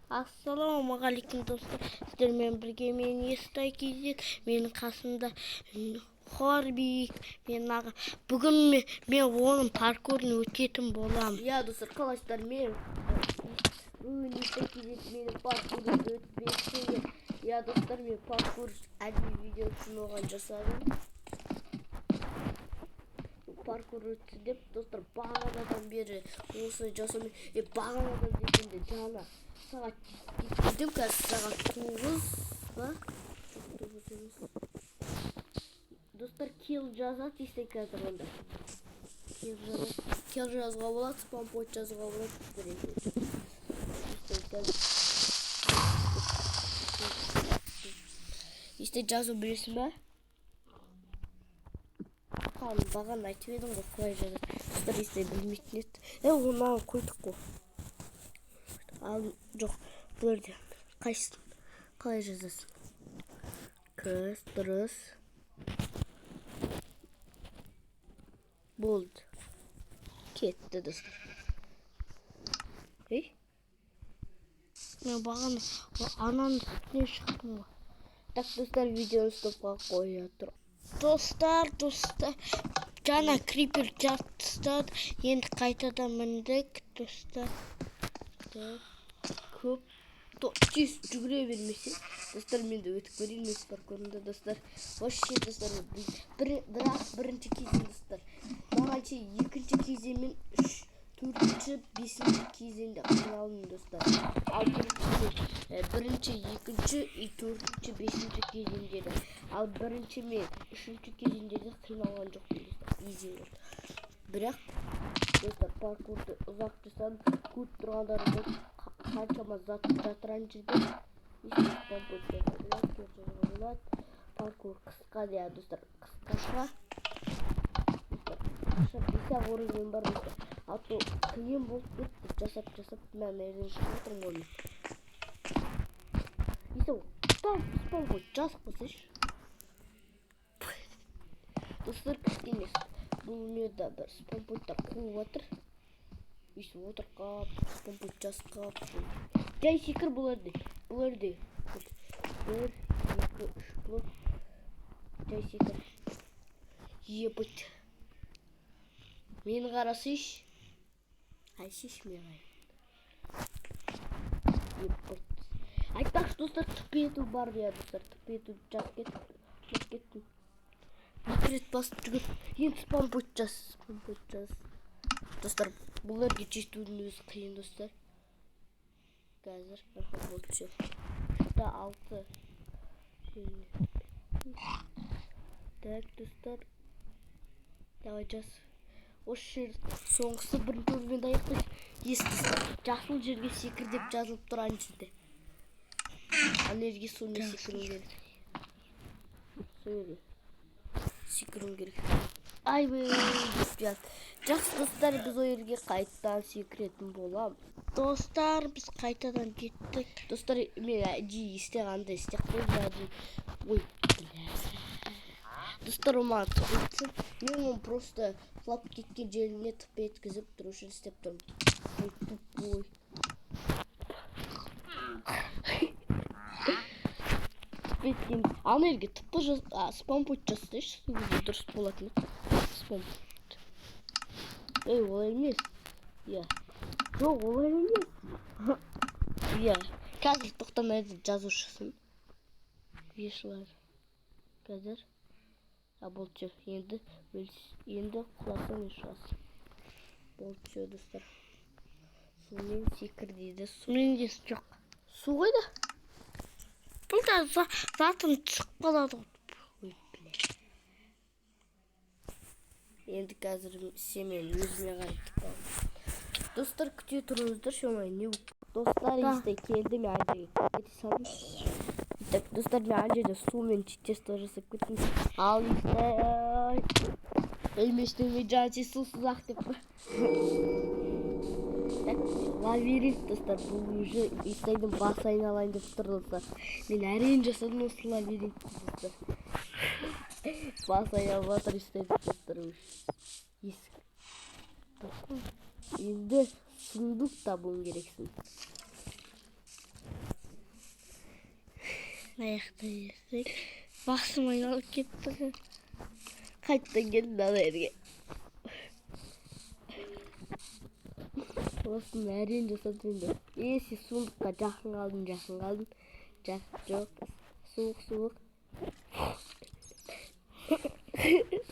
Ассалаумағалейкум достар, сіздермен бірге мен Естай Кезет, менің қасымда Хорбик, мен аға. Бүгін мен оның паркурын өтетін болам. Я достар, қалайсыздар? Мен бүгін Естай Кезет менің паркурымды өтпекші. Я достар, мен паркур әдейі видео үшін оған жасадым. Паркур өтті деп достар, бағанадан бері осы жасаумен бағанадан дегенде жаңа сағат кеткендім, қазір сағат 9 ба? Жоқ, 9 емес. Достар, килл жазады десек қазір онда. Килл жазуға болады, спампойт жазуға болады. Есте жазу білесің ба? Баған айтып едім ғой, қалай жазады. Достар, есте білмейтін еді. Оны қойдық қой. Ал жоқ, бұларды қайсың? Қалай жазасың? Көз, дұрыс. Болды. Кетті достар. Мен бағана ананың үстіне шықтым ғой. Так, достар, видеоны стопқа қоя тұр. Достар, жаңа крипер жаттыстады, енді қайтадан міндік, достар. Көп тез жүгіре бермесе, достар, мен де өтіп көрейін өз паркурымда, достар. Вообще, достар, бірақ бірінші кезең, достар. Мағанша екінші кезең мен төртінші, бесінші кезеңде қиналдым, достар. Ал бірінші, екінші, төртінші, бесінші кезеңдері. Ал бірінші мен үшінші кезеңдерде қиналған жоқпын, достар. Изи болды. Бірақ, достар, паркурды ұзақ жасадым, көп тұрғандарды қаншама жатыран жерде паркур қысқа дея, достар. Қысқаша 5 уровень бар, достар. А то қиын болып кетті, жасап мен ерден шығып отырмын оны. Там спампойт жазып қойсайшы. Достар, кішкене бұл мерді бір спампойттар қойып отыр. Өйсіп отыр қап, спампойт жазып қап. Жай секір бұларды. 1, 2, 3 блок. Жай секір. Ебіт. Мені қарасыш. Айсыш мен ебіт. Айтпақшы, достар, түпету бар дея, достар. Түпету жазып кеттім. Рет басып жүгіп, енді спампойт жаз. Достар, бұларды жетудің өзі қиын, достар. Қазір болды все. 6. Так, достар. Давай жаз. Осы жер соңғысы бірінші орынмен аяқтайды. Естісің, жасыл жерге секір деп жазылып тұрған жерде. Анерге сонымен секіру керек. Сөйле. Секіру керек. Айбай, жақсы достар, біз ол жерге қайтадан секіретін болам. Достар, біз қайтадан кеттік. Достар, мен әдейі істеғанды істеп қойдым. Ой, достар, оған тұқытсын. Мен оны просто құлап кеткен жеріне тұп еткізіп тұру үшін істеп тұрмын. Ой. Беткен. Анерге тұпты спампойт жасайшы, дұрыс болатын. Спампойт. Олай емес. Жоқ, олай емес. Қазір тоқтамайды жазушысын. Ешілер. Қазір. Болды, енді құласың ешіласың. Болды, достар. Сумен секір дейді. Сумен десі жоқ. Су қойда? Бұл да затын түсіп қалады. Енді қазір семен өзіме қайтып қалды. Достар, күте тұрыңыздар, шомай не бұл. Достар, есте келді, мен әнжеге кете салдым. Достар, мен әнжеде сумен читтесті жасап кеттім. Ал есте өлмештің мен жанси сусыз ақ деп ба. Лабиринт, достар, бұл уже естайдың бас айналайын деп тұрдылса. Мен әрен жасадым осы лабиринт, достар. Бас айналып атыр естайды, достар. Есік. Енді сұндық табуын керексің. аяқтай берсек басым айналып кетті. Қайттан келді ана жерге. Осыны әрең жасап енді. Сен суындыққа жақын қалдың. Жоқ. Суық.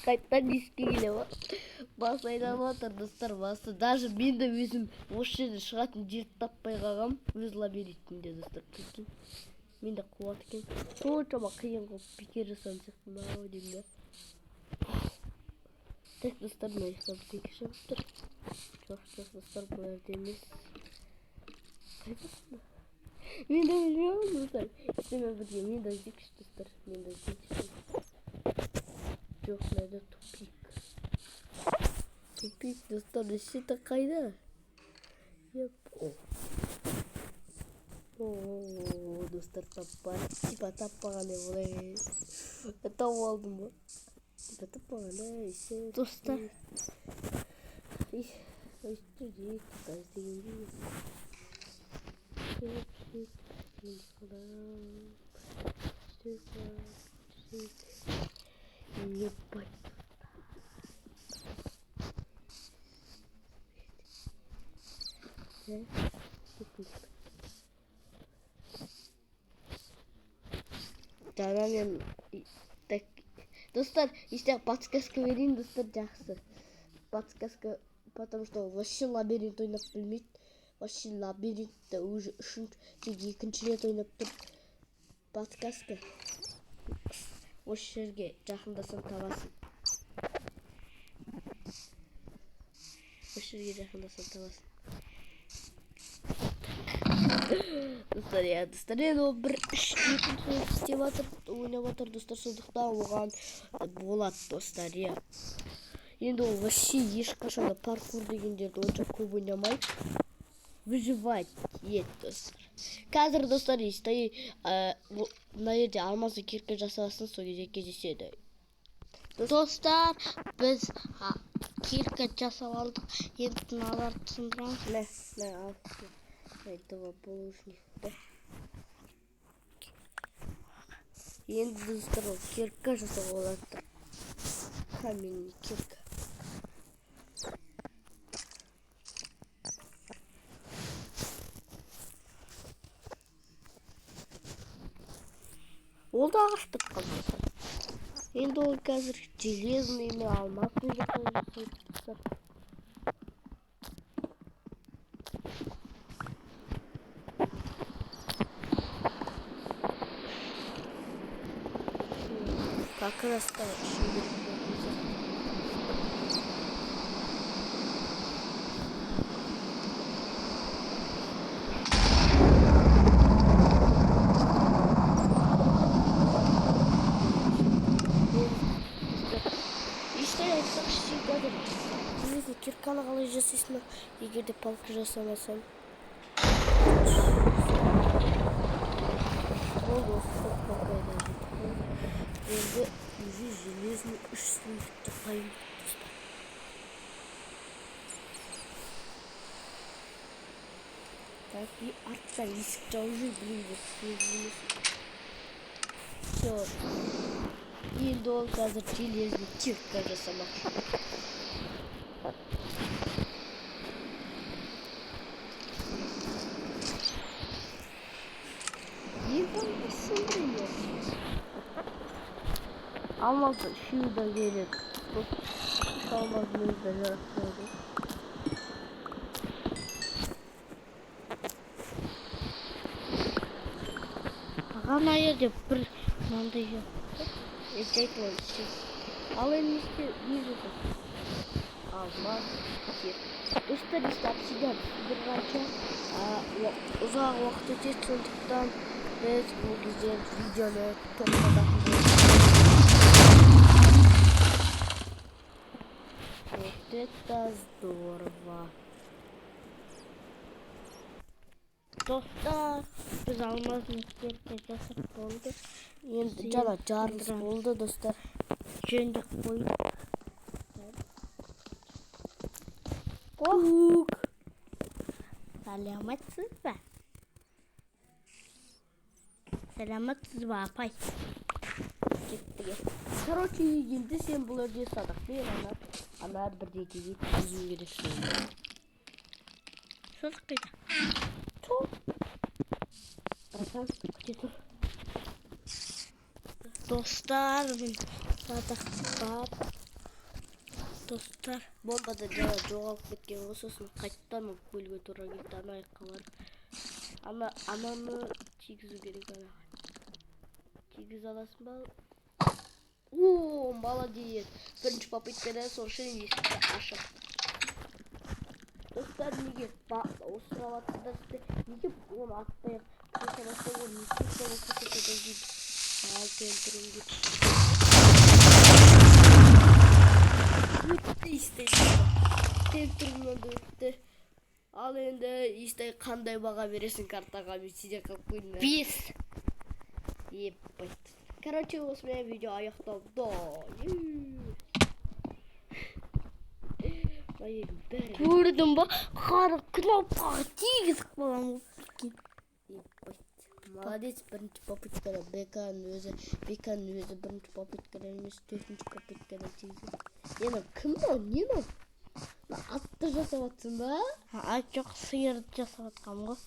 Қайттан еске келе ма? Басы айналып жатыр достар, басы. Даже мен де өзім осы жерде шығатын жерді таппай қалғам. Өз лабиринтінде достар. Прикинь. Мен де қуат екен. Соншама қиын қылып бекер жасамсақ мынау деймін да. Так достар, мына жақта бірдеңе шығып тұр. Жоқ достар, бұл жерде емес. Қайдасың? Мен де білмеймін достар. Сенімен бірге мен де іздейікші достар. Жоқ, мынада тупик достар, іші қайда? Достар, таппаған болай. Тауып алдым ба? Таппаған іші. Достар. Жаңа мен достар, işte подсказка берейін достар, жақсы. Подсказка, потому что вообще лабиринт ойнап білмейді. Вообще лабиринтті уже екінші рет ойнап тұр. Подсказка. Осы жерге жақындасаң табасың. Достар, енді ол бір екінші істеп жатыр, ойнап жатыр достар, сондықтан оған болады достар. Енді ол вообще ешқашан да паркур дегендерді онша көп ойнамайды. Выживать ет достар. Қазір достар, мына жерде алмазды кирка жасасын, сол кезде кездеседі. Достар, біз кирка жасап алдық. Енді мыналарды сындырамыз. Этого полушника. Енді достар, кирка жасап болады. Каменный кирка. Ол да ағаш бітіп қалды. Енді ол қазір железный ме, алмасный жасайды достар. Как раз так. Кирканы қалай жасайсың, егер де палка жасамасам. Болды, осы палкаға жетіп. Енді уже железный 3 слоевты қайым. Так, и арттан есікті уже білейді. Все. Енді ол қазір железный кирка жасамақ. Алмазды шүйді керек. Алмазды өзді жарақтайды. Ағана ерде бір маңдай жоқ. Естейті ол үші. Ал еместе не жасайды? Алмаз кер. Достар, обсидиан сындырғанша ұзақ уақыт өтеді, сондықтан біз бұл кезде видеоны тоқтатамыз. Вот это здорово. Достар, біз алмазды кирка жасап болды. Енді жаңа жарылыс болды достар. Жөндеп қойдық. Кук. Сәлеметсіз бе? Саламатсыз ба, апай? Кеттіге. Короче, енді сен бұл өрде садық. Мен ана бірдекеге тізім керешін. Садық қайда? Тұр. Братан, күте тұр. Достар, мен садық бар. Достар. Бомбада жана жоғалып кеткен осысын қайттан көлге тура кетті. Ана аяққа барып. Ананы тигізу керек ана. Тигіз аласың ба? О, молодец. Бірінші попыткада соңғы есікті ашып. Достар, неге осырап атсыздар сіздер? Неге оны атпайық? Қосаласа ол несек боласы кетеді дейді. Ал, тентірін деп. Өтті істейді. Тентірінен де өтті. Ал енді естай қандай баға бересің картаға? Мен сіздер қалып қойдым. 5. Ебать. Короче, осымен видео аяқталды. Көрдің ба? Қары кнопкаға тигіз қылам. Молодец, бірінші попыткада беканың өзі бірінші попыткада емес, төртінші попыткада тигіз. Енді кім ол? Не ол? Атты жасап атсың ба? Ат жоқ, сиырды жасап атқам ғой.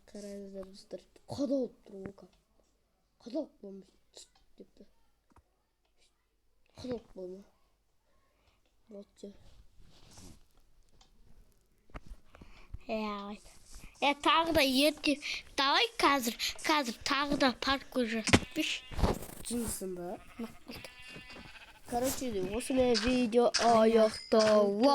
Қараңыздар достар, қадалып тұр оқа. Қадалып болмыз депті. Қадалып болма. Вот же. Тағы да ерте. Давай қазір тағы да паркур жасап. Жынсың ба? Короче, осымен видео аяқталды.